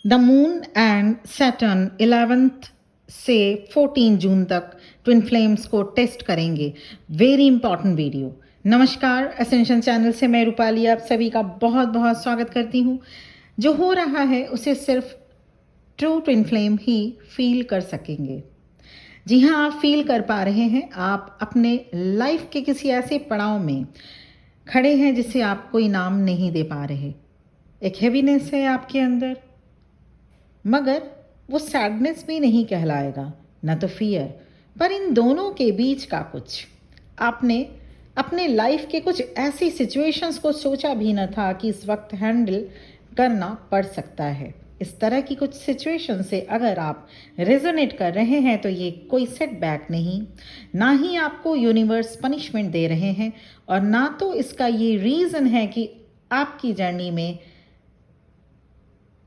The moon and Saturn 11th से 14 जून तक twin flames को टेस्ट करेंगे। Very important video. नमस्कार, असेंशन चैनल से मैं रूपाली आप सभी का बहुत बहुत स्वागत करती हूँ। जो हो रहा है उसे सिर्फ ट्रू ट्विन फ्लेम ही फील कर सकेंगे। जी हाँ, आप फील कर पा रहे हैं। आप अपने लाइफ के किसी ऐसे पड़ाव में खड़े हैं जिसे आप कोई नाम नहीं दे पा रहे। एक हैवीनेस है आपके अंदर, मगर वो सैडनेस भी नहीं कहलाएगा, न तो फियर, पर इन दोनों के बीच का कुछ। आपने अपने लाइफ के कुछ ऐसी सिचुएशंस को सोचा भी न था कि इस वक्त हैंडल करना पड़ सकता है। इस तरह की कुछ सिचुएशन से अगर आप रेजोनेट कर रहे हैं तो ये कोई सेटबैक नहीं, ना ही आपको यूनिवर्स पनिशमेंट दे रहे हैं, और ना तो इसका ये रीज़न है कि आपकी जर्नी में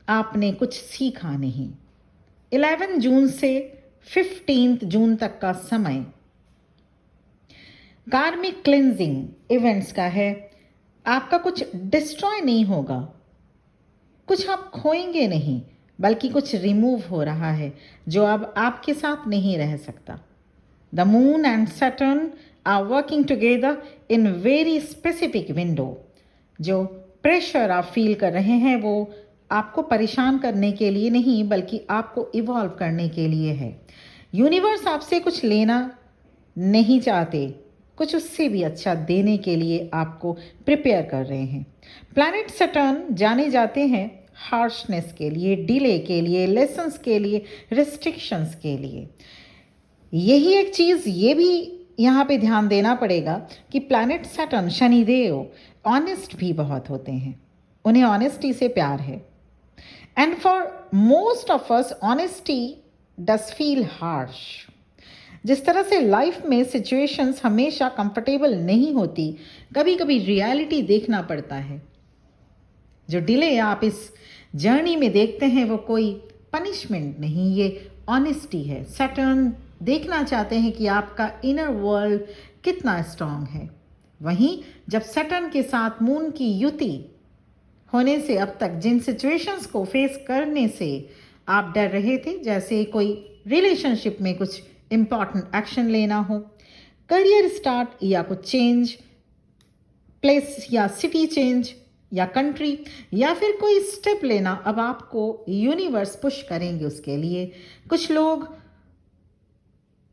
आपने कुछ सीखा नहीं। 11 जून से 15 जून तक का समय कार्मिक क्लिनजिंग इवेंट्स का है। आपका कुछ डिस्ट्रॉय नहीं होगा, कुछ आप खोएंगे नहीं, बल्कि कुछ रिमूव हो रहा है जो अब आपके साथ नहीं रह सकता। The moon and Saturn are working together in very specific window. जो प्रेशर आप फील कर रहे हैं वो आपको परेशान करने के लिए नहीं, बल्कि आपको इवॉल्व करने के लिए है। यूनिवर्स आपसे कुछ लेना नहीं चाहते, कुछ उससे भी अच्छा देने के लिए आपको प्रिपेयर कर रहे हैं। प्लैनेट सैटर्न जाने जाते हैं हार्शनेस के लिए, डिले के लिए, लेसन्स के लिए, रिस्ट्रिक्शंस के लिए। यही एक चीज़ ये भी यहाँ पे ध्यान देना पड़ेगा कि प्लैनेट सैटर्न, शनिदेव, ऑनेस्ट भी बहुत होते हैं। उन्हें ऑनेस्टी से प्यार है। And for most of us honesty does feel harsh. जिस तरह से लाइफ में सिचुएशंस हमेशा कंफर्टेबल नहीं होती, कभी कभी रियलिटी देखना पड़ता है। जो डिले आप इस जर्नी में देखते हैं वो कोई पनिशमेंट नहीं, ये ऑनेस्टी है। सैटर्न देखना चाहते हैं कि आपका इनर वर्ल्ड कितना स्ट्रांग है। वहीं जब सैटर्न के साथ मून की युति होने से अब तक जिन सिचुएशंस को फेस करने से आप डर रहे थे, जैसे कोई रिलेशनशिप में कुछ इम्पॉर्टेंट एक्शन लेना हो, करियर स्टार्ट या कुछ चेंज, प्लेस या सिटी चेंज या कंट्री, या फिर कोई स्टेप लेना, अब आपको यूनिवर्स पुश करेंगे उसके लिए। कुछ लोग,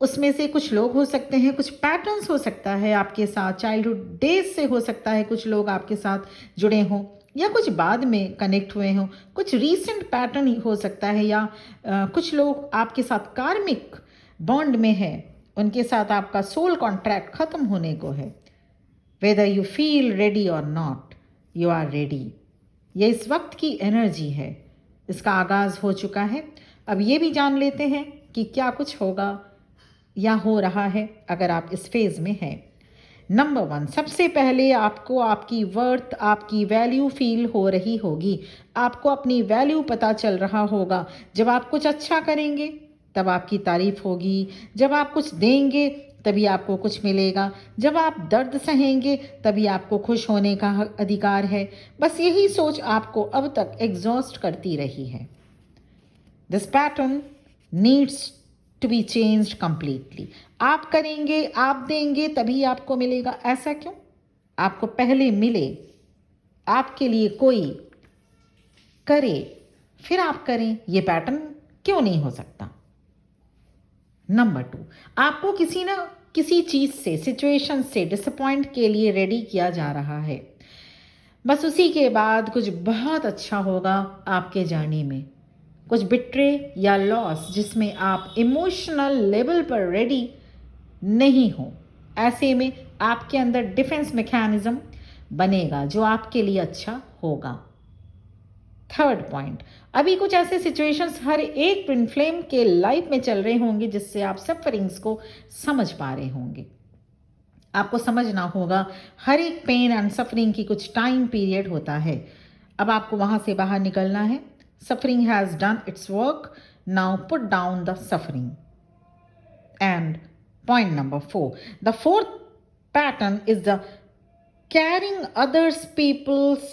उसमें से कुछ लोग हो सकते हैं, कुछ पैटर्न्स हो सकता है आपके साथ, चाइल्डहुड डेज से हो सकता है कुछ लोग आपके साथ जुड़े हों, या कुछ बाद में कनेक्ट हुए हों, कुछ रीसेंट पैटर्न हो सकता है, या कुछ लोग आपके साथ कार्मिक बॉन्ड में है, उनके साथ आपका सोल कॉन्ट्रैक्ट खत्म होने को है। वेदर यू फील रेडी और नॉट, यू आर रेडी। ये इस वक्त की एनर्जी है, इसका आगाज़ हो चुका है। अब ये भी जान लेते हैं कि क्या कुछ होगा या हो रहा है अगर आप इस फेज़ में हैं। नंबर 1, सबसे पहले आपको आपकी वर्थ, आपकी वैल्यू फील हो रही होगी। आपको अपनी वैल्यू पता चल रहा होगा। जब आप कुछ अच्छा करेंगे तब आपकी तारीफ होगी, जब आप कुछ देंगे तभी आपको कुछ मिलेगा, जब आप दर्द सहेंगे तभी आपको खुश होने का अधिकार है। बस यही सोच आपको अब तक एग्जॉस्ट करती रही है। This pattern needs to be changed completely. आप करेंगे, आप देंगे तभी आपको मिलेगा। ऐसा क्यों? आपको पहले मिले, आपके लिए कोई करे, फिर आप करें। ये पैटर्न क्यों नहीं हो सकता? नंबर 2, आपको किसी ना किसी चीज़ से, सिचुएशन से डिसअपॉइंट के लिए रेडी किया जा रहा है। बस उसी के बाद कुछ बहुत अच्छा होगा आपके जर्नी में, कुछ बिट्रे या लॉस जिसमें आप इमोशनल लेवल पर रेडी नहीं हो। ऐसे में आपके अंदर डिफेंस मैकेनिज्म बनेगा जो आपके लिए अच्छा होगा। थर्ड पॉइंट, अभी कुछ ऐसे सिचुएशंस हर एक ट्विन फ्लेम के लाइफ में चल रहे होंगे जिससे आप सफरिंग्स को समझ पा रहे होंगे। आपको समझना होगा हर एक पेन एंड सफरिंग की कुछ टाइम पीरियड होता है। अब आपको वहां से बाहर निकलना है। Suffering has done it's work, now put down the suffering. And point number 4, the fourth pattern is the carrying others people's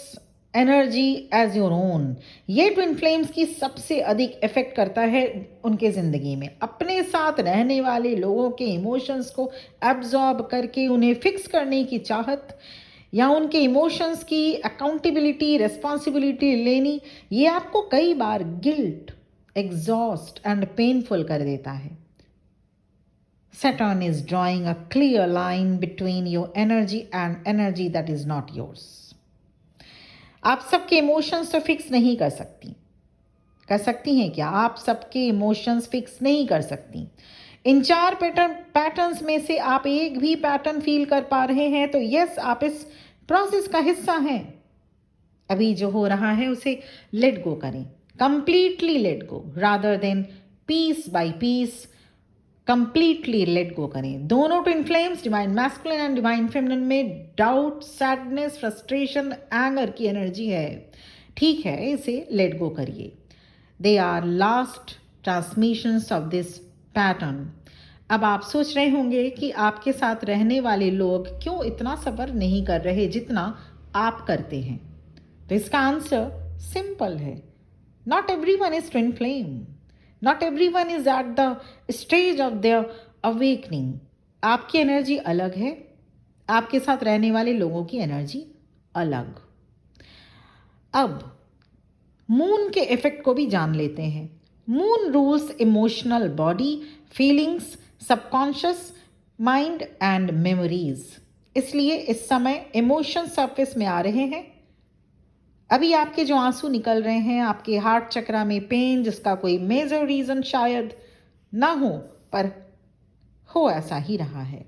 energy as your own. ये ट्विन फ्लेम्स की सबसे अधिक इफेक्ट करता है उनके ज़िंदगी में। अपने साथ रहने वाले लोगों के इमोशंस को एब्जॉर्ब करके उन्हें फिक्स करने की चाहत या उनके इमोशंस की अकाउंटेबिलिटी, रिस्पॉन्सिबिलिटी लेनी, ये आपको कई बार गिल्ट, एग्जॉस्ट एंड पेनफुल कर देता है। Saturn is drawing a clear line between your energy and energy that is not yours. आप सबके इमोशंस तो फिक्स नहीं कर सकती। कर सकती हैं क्या? आप सबके इमोशंस फिक्स नहीं कर सकती। इन 4 पैटर्न्स में से आप एक भी पैटर्न फील कर पा रहे हैं तो यस, आप इस प्रोसेस का हिस्सा हैं। अभी जो हो रहा है उसे लेट गो करें, completely let go, rather than piece by piece completely let go करें। दोनों twin flames, divine masculine and divine feminine में डाउट, सैडनेस, फ्रस्ट्रेशन, एंगर की एनर्जी है। ठीक है, इसे लेट गो करिए। They are last transmissions of this pattern. अब आप सोच रहे होंगे कि आपके साथ रहने वाले लोग क्यों इतना सब्र नहीं कर रहे जितना आप करते हैं। तो इसका आंसर सिंपल है। Not everyone is twin flame. Not everyone is at the stage of their awakening. आपकी एनर्जी अलग है, आपके साथ रहने वाले लोगों की एनर्जी अलग। अब मून के इफेक्ट को भी जान लेते हैं। Moon rules emotional body, feelings, subconscious mind and memories. इसलिए इस समय इमोशन सरफेस में आ रहे हैं। अभी आपके जो आंसू निकल रहे हैं, आपके हार्ट चक्रा में पेन, जिसका कोई मेजर रीज़न शायद ना हो, पर हो ऐसा ही रहा है।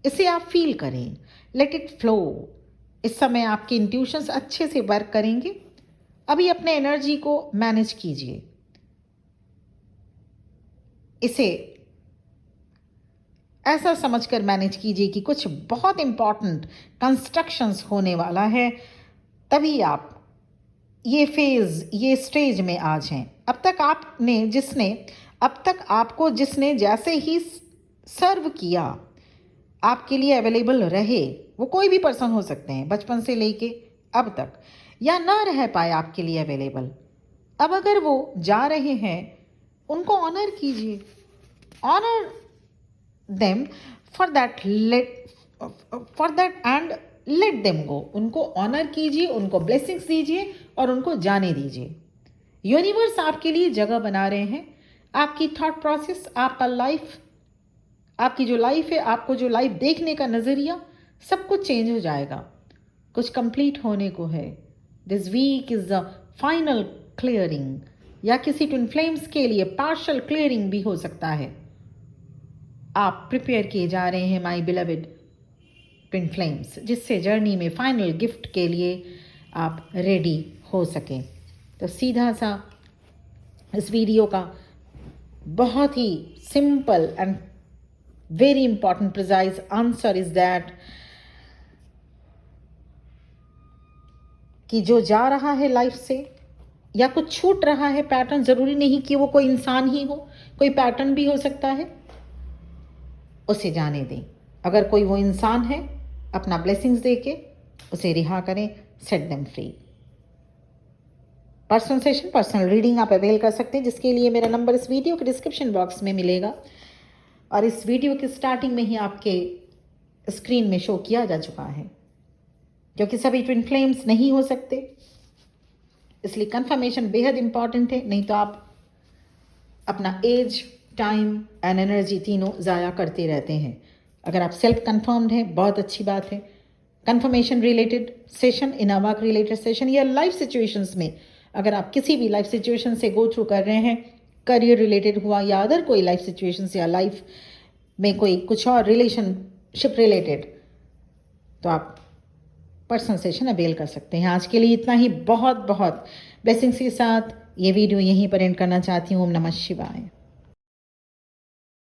इसे आप फील करें, लेट इट फ्लो। इस समय आपके इंट्यूशंस अच्छे से वर्क करेंगे। अभी अपने एनर्जी को मैनेज कीजिए। इसे ऐसा समझकर मैनेज कीजिए कि कुछ बहुत इंपॉर्टेंट कंस्ट्रक्शंस होने वाला है, तभी आप ये फेज, ये स्टेज में आज हैं। अब तक आपको जिसने जैसे ही सर्व किया, आपके लिए अवेलेबल रहे, वो कोई भी पर्सन हो सकते हैं, बचपन से लेके अब तक, या ना रह पाए आपके लिए अवेलेबल। अब अगर वो जा रहे हैं, उनको ऑनर कीजिए, honour them for that and let them go. उनको ऑनर कीजिए, उनको ब्लेसिंग्स दीजिए और उनको जाने दीजिए। यूनिवर्स आपके लिए जगह बना रहे हैं। आपकी थॉट प्रोसेस, आपका लाइफ, आपकी जो लाइफ है, आपको जो लाइफ देखने का नज़रिया, सब कुछ चेंज हो जाएगा। कुछ कंप्लीट होने को है। This week is the final clearing, या किसी ट्विन फ्लेम्स के लिए पार्शल क्लियरिंग भी हो सकता है। आप प्रिपेयर किए जा रहे हैं माय बिलवेड ट्विन फ्लेम्स, जिससे जर्नी में फाइनल गिफ्ट के लिए आप रेडी हो सकें। तो सीधा सा इस वीडियो का बहुत ही simple and very important precise answer is that कि जो जा रहा है लाइफ से या कुछ छूट रहा है पैटर्न, ज़रूरी नहीं कि वो कोई इंसान ही हो, कोई पैटर्न भी हो सकता है, उसे जाने दें। अगर कोई वो इंसान है, अपना ब्लेसिंग्स देके उसे रिहा करें, set them free. Personal session, personal reading आप अवेल कर सकते हैं, जिसके लिए मेरा नंबर इस वीडियो के डिस्क्रिप्शन बॉक्स में मिलेगा और इस वीडियो की स्टार्टिंग में ही आपके स्क्रीन में शो किया जा चुका है। क्योंकि सभी ट्विन फ्लेम्स नहीं हो सकते, इसलिए कंफर्मेशन बेहद इंपॉर्टेंट है, नहीं तो आप अपना एज, टाइम एंड एनर्जी तीनों ज़ाया करते रहते हैं। अगर आप सेल्फ कंफर्म्ड हैं, बहुत अच्छी बात है। Confirmation related session, in work related session, या लाइफ सिचुएशंस में अगर आप किसी भी लाइफ सिचुएशन से गो थ्रू कर रहे हैं, करियर रिलेटेड हुआ या अदर कोई लाइफ सिचुएशंस, या लाइफ में कोई कुछ और रिलेशनशिप रिलेटेड, तो आप पर्सनल सेशन अवेल कर सकते हैं। आज के लिए इतना ही। बहुत बहुत ब्लेसिंग्स के साथ ये वीडियो यहीं पर एंड करना चाहती हूँ। ओम नमः शिवाय।